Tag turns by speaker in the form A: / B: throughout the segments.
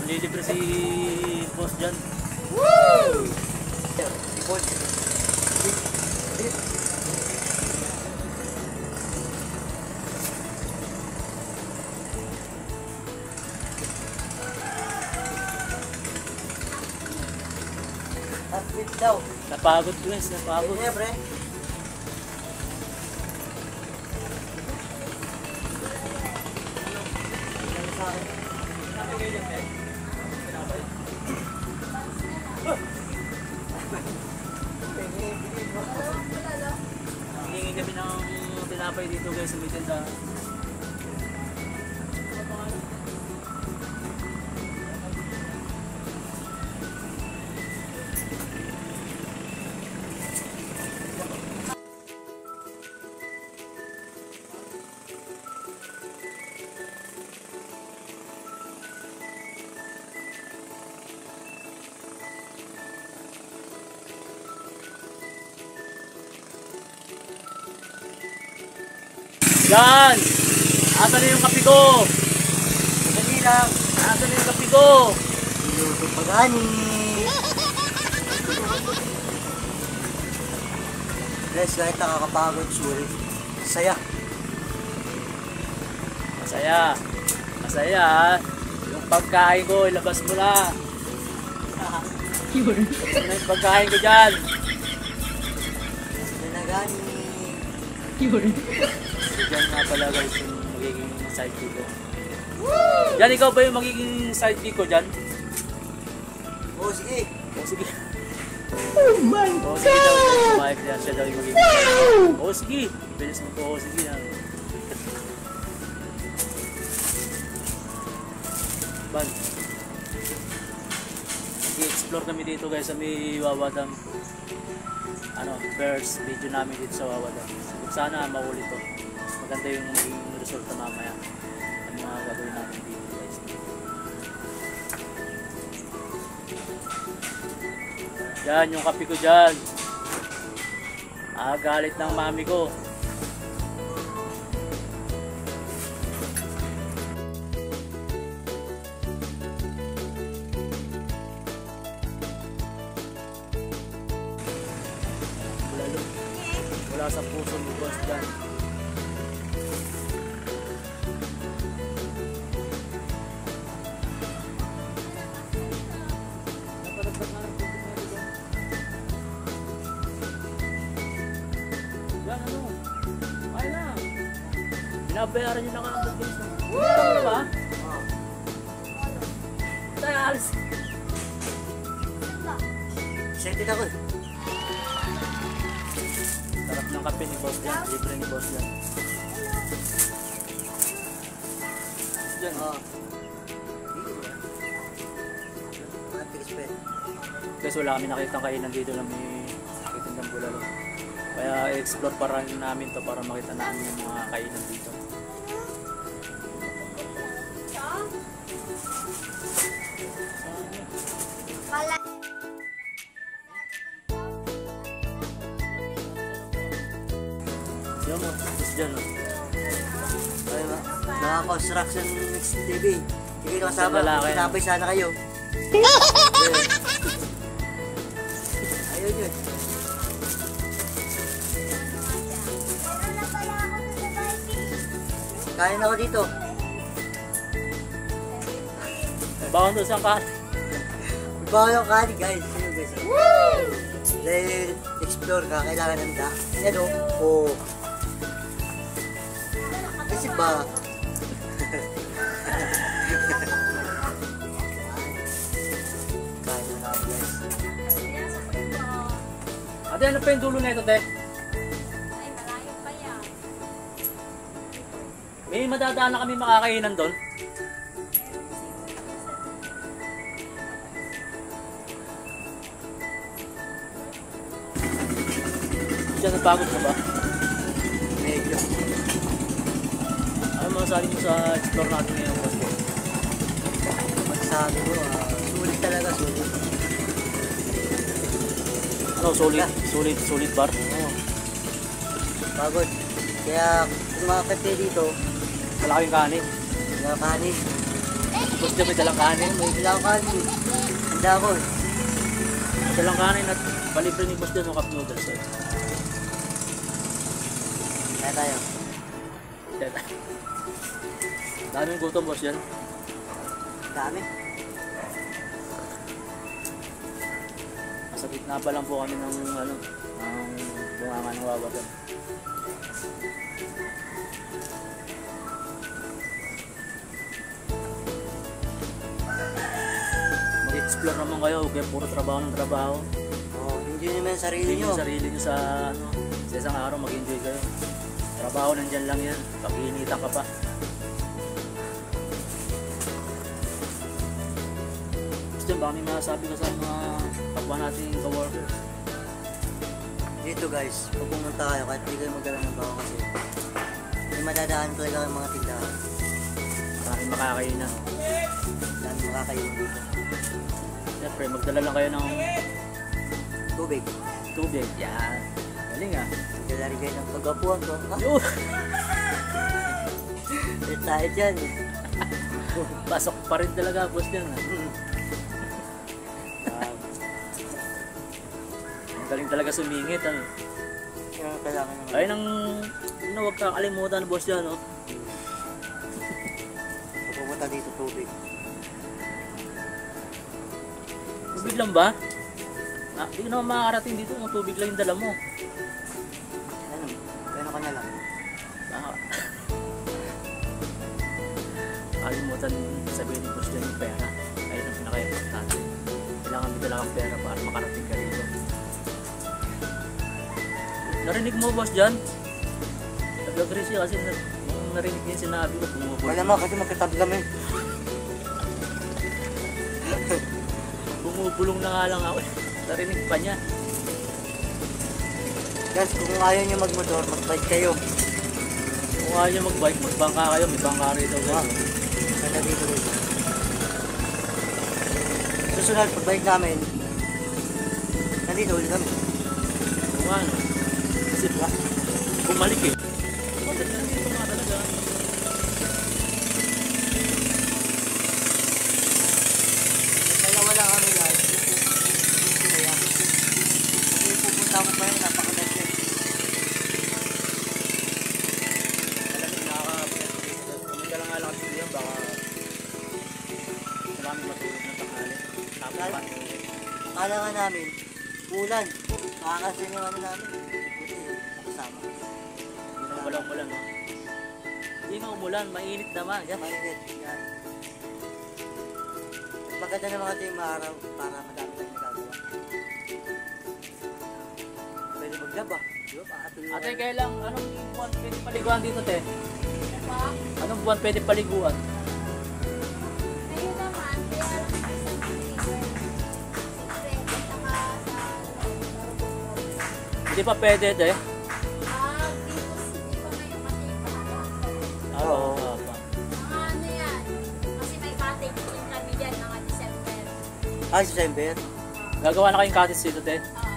A: Lilibre si boss dyan.
B: Woo! Si boss. At daw.
A: Napagod guys, napagod.
B: Kaya pre.
A: Hingin kami ng tinapay dito guys sa may tindahan. Yan! Asan na yung kape ko?
B: Dali lang.
A: Asan na yung kape ko?
B: YouTube pagani. Guys, kahit nakakapagod, sulit. Saya.
A: Masaya. Masaya. Yung pagkain ko, ilabas mo na. Ano na yung pagkain ko dyan?
B: Nanagani.
A: Diyan nga pala guys yung magiging side view ko. Yan, ikaw ba yung magiging side view ko dyan?
B: Oo, sige.
A: O sige. Oh my God! O sige daw, sumayag yan. Siya daw yung magiging. O sige. Bilis mo ko. O sige yan. Ban. Nag-explore kami dito guys sa may Wawa Dam. Ano, first video namin dito sa Wawa Dam. Sana maulit to. Maganda yung resulta mamaya. Ang mga gagawin natin dito guys. Yan yung kape ko dyan. Galit ng mami ko. Wala sa puso mo boss dyan. Yan ano? Ay na. Binabayaran nyo na ka ng bilis. Ito mo ba? Tayo alis.
B: Excited ako.
A: Sarap ng kape ni boss dyan. Libre ni boss dyan. Dyan. Guys, wala kami nakitang kainan dito na may kitindang bulalo. Kaya i-explore pa rin namin to para makita namin yung mga kainan dito. Yan mo, tapos dyan o.
B: Ay, mga construction mix TV. Sige ka kasama, pinapay sana kayo. Ayun yun. Kain ako dito.
A: Bawang doon sa kanin.
B: Bawang yung kanin guys. Ayun guys. Dahil explore ka, kailangan ng da. Yan o. Oo. Kasi ba? Kain na namin guys.
A: Ate, ano pa yung dulo na ito, te?
C: Ay, malayo pa yan.
A: May madadaan na kami makakainan doon. Diyan, napagod mo ba?
B: Medyo.
A: Ano masasabi mo sa explore natin ngayon, boss?
B: Masasabi ko, sulit talaga, sulit.
A: Ano, solid bar?
B: Oo. Pagod. Kaya kung makakapit dito,
A: Malaking kanin.
B: mga kanin.
A: boss dyan may dalang kanin.
B: May bilang kanin. Handa ko.
A: May dalang kanin at palibre ni boss dyan ng cup noodles. Eh.
B: Kaya tayo.
A: Daming gutom boss yan.
B: Dami.
A: Nasa gitna pa lang po kami ng ano, ng bunganga ng Wawa Dam. Mag-explore naman kayo, huwag kayo puro trabaho ng trabaho.
B: Oh, enjoy naman yung sarili
A: Hindi
B: nyo.
A: yung sarili nyo sa ano, sa isang araw mag-enjoy kayo. Trabaho nandyan lang yan, pag-iinitan ka pa. Gusto baka may masasabi ka sa mga kapwa nating ka-workers.
B: Dito guys, pag pumunta kayo, kahit hindi kayo magdala ng bawa kasi may madadaan talaga ang mga tindahan.
A: Maraming makakainan.
B: Dami makakaiwan dito.
A: Siyempre, magdala lang kayo ng
B: Tubig.
A: tubig. Yan. Galing ah.
B: Magdala rin kayo ng pagkapuan ko. Ha?
A: Yun!
B: Tayo dyan.
A: Pasok pa rin talaga, boss yan ah. Ang galing talaga sumingit ano.
B: Yung kailangan naman.
A: Ay nang huwag kakalimutan, boss yan oh.
B: Pag pumunta dito tubig.
A: Tubig lang ba? Ah, hindi ka naman makakarating dito kung tubig lang yung dala mo.
B: Ano? Ano ka na lang.
A: Ah. Kalimutan sabihin ni boss yan yung pera. Ayun ang pinaka-importante. Kailangan may dala kang pera para makarating ka rito. Narinig mo boss dyan? Nag-agree siya kasi nung narinig niya yung sinabi ko bumubulong.
B: Wala mo kasi magkatabi kami.
A: Bumubulong na nga lang ako. Narinig pa niya.
B: Guys, kung ayaw nyo magmotor, magbike kayo.
A: Kung ayaw niya mag-bike, magbangka kayo. May bangka rito
B: Ah,
A: guys.
B: sana dito guys. Susunod, pagbalik namin, nandito ulit kami.
A: Kung ano. Kasi bumalik eh. Bakit nandito nga talaga?
B: Dalawa lang kami guys. Kaya, kasi pupunta ko pa yun, napakaganda.
A: Alam mo, nakaka-appreciate. Kung ka lang nga lang dito yan, baka maraming matulog ng tanghali. Tapos
B: Kala nga namin, ulan. Makakasin yung ano namin. Buti, kasama.
A: hindi naman walang ulan, no? Hindi nga umulan, mainit naman. Yan.
B: Mainit. Yan. Maganda naman ito yung araw para madami tayong magagawa. Pwede maglaba. Diba? Pakatulungan.
A: Ate, kailang, anong buwan pwede paliguan dito, te?
C: Diba?
A: Anong buwan pwede paliguan?
C: Ngayon naman, kaya isang freezer. Siyempre, saka sa
A: Hindi pa pwede, te?
C: dito, hindi pa ngayon kasi paano.
A: Oo.
C: Mga ano yan, kasi may cottage din kami dyan, mga December.
B: Ay, December.
A: Gagawa na kayong cottage dito, te?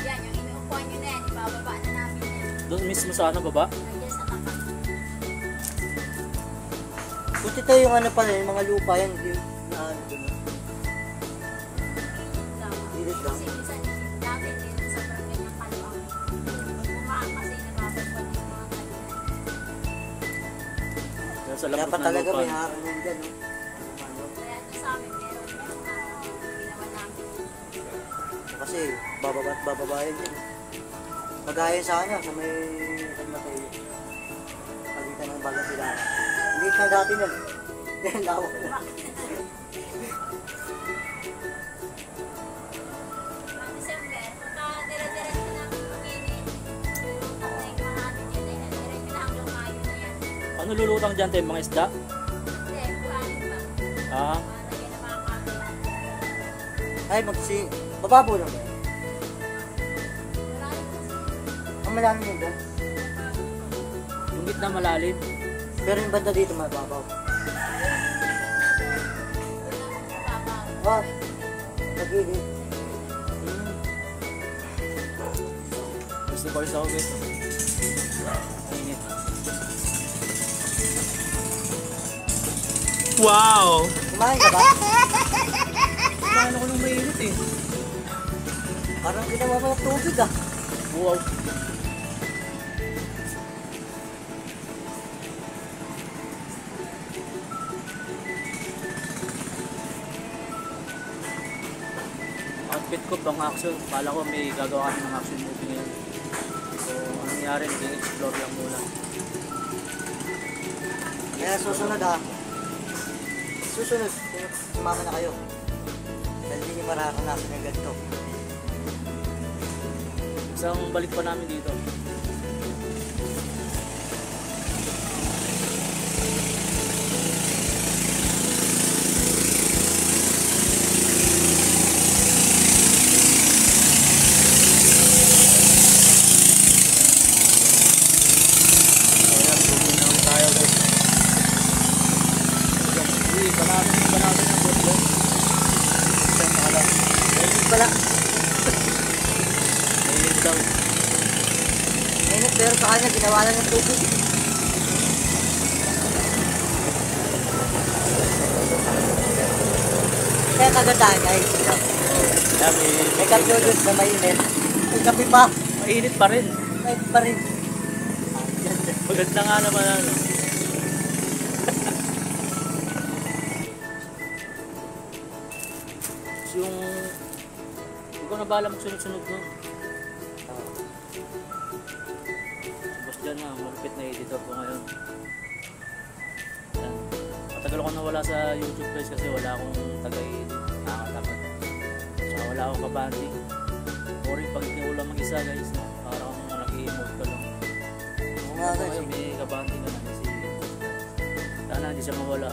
C: Yan, yung inuupuan nyo na yan, ibababa na namin yan.
A: Doon mismo sa ano, baba?
C: Nandiyan sa tapat.
B: Buti tayo yung ano pala, yung mga lupa yan. Yung na ano dun. Dilit lang.
C: Kasi minsan, dati dito sa barangay ng Kalawang. Bumaan kasi nababagpag yung mga kanina.
A: Yan sa lambot
B: Dapat
A: ng
B: talaga
A: lupa.
B: may harang yan dyan. No? Ano?
C: Kaya ito sa amin, meron yung ginawa namin.
B: Kasi bababa at bababa yan dyan. Magaya sa kanya sa may matay. Pagitan ng bagang sila. Hindi na dati na. Yan, lawak na.
C: Ang December, pagka dire-diretso na pag-init, patay ka namin yan, dire-diretso na hanggang Mayo na yan.
A: Ano lulutang dyan, te? Mga isda?
C: Hindi, buhanin pa.
A: Ah,
C: Lagyan na mga kagawad.
B: Ay, bababaw lang ba yan?
C: Marami kasi.
B: Ang malalim yun doon.
A: yung gitna malalim.
B: Pero yung banda dito mababaw.
C: Mababaw.
B: Ah, nagigit.
A: Gusto ko rin sa ako, guys. Init.
D: Wow!
B: Kumain ka ba?
A: Kumain ako ng mainit eh.
B: Parang ginawa mo ng tubig ah.
A: Wow. Outfit ko pang action. Kala ko may gagawa kami ng action movie ngayon. So, anong nangyari? Naging explore lang muna.
B: Kaya susunod ah. Susunod, sumama na kayo. Dahil hindi niyo mararanasan ng ganito.
A: Isang balik pa namin dito.
B: Pala,
A: Mainit daw.
B: mainit pero sa kanya ginawa lang ng tubig. Kaya kagandahan guys.
A: Kaya
B: May kape ulit na mainit. May kape pa.
A: mainit pa rin.
B: May pa rin.
A: Maganda nga naman ano. Yung hindi ko na bala magsunod-sunod nun. Boss dyan na, malupit na editor ko ngayon. Yan. Matagal ako nawala sa YouTube guys kasi wala akong tagay nakakatapat. Saka wala akong kabanding. Boring pag inuulam mag-isa guys. No? Parang nag-i-emote ka lang.
B: Oo nga guys.
A: Ngayon may kabanding ka na kasi sana hindi siya mawala.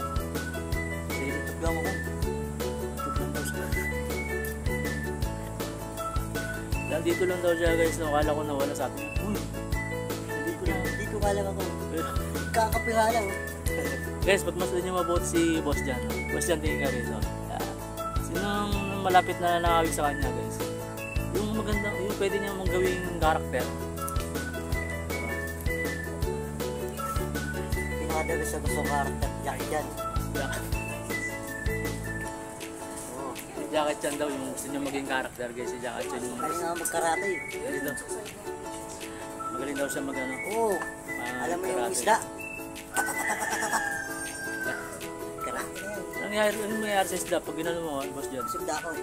A: Kasi YouTube lang ako. YouTube lang daw siya. Nandito lang daw siya guys. Akala ko nawala, sabi niya, uy,
B: Hindi ko alam ako. Kakapira lang.
A: guys, pagmasdan niyo mabuti si Boss Jan. Boss Jan, tingin ka rin. So, sinong malapit na nakawig sa kanya guys? Yung maganda, yung pwede niya mong gawing karakter.
B: Pinakadalas sa gusto karakter. Jackie Chan. Oo.
A: Si Jackie Chan daw, yung gusto niya maging karakter guys. Si Jackie Chan yung
B: Kaya nga magkarate eh.
A: magaling daw. Magaling daw siya mag ano.
B: Oo. Alam mo yung
A: karate.
B: isda? Karate na yan.
A: Ano nangyari sa isda pag ginano mo, Boss Jan?
B: Isda ko eh.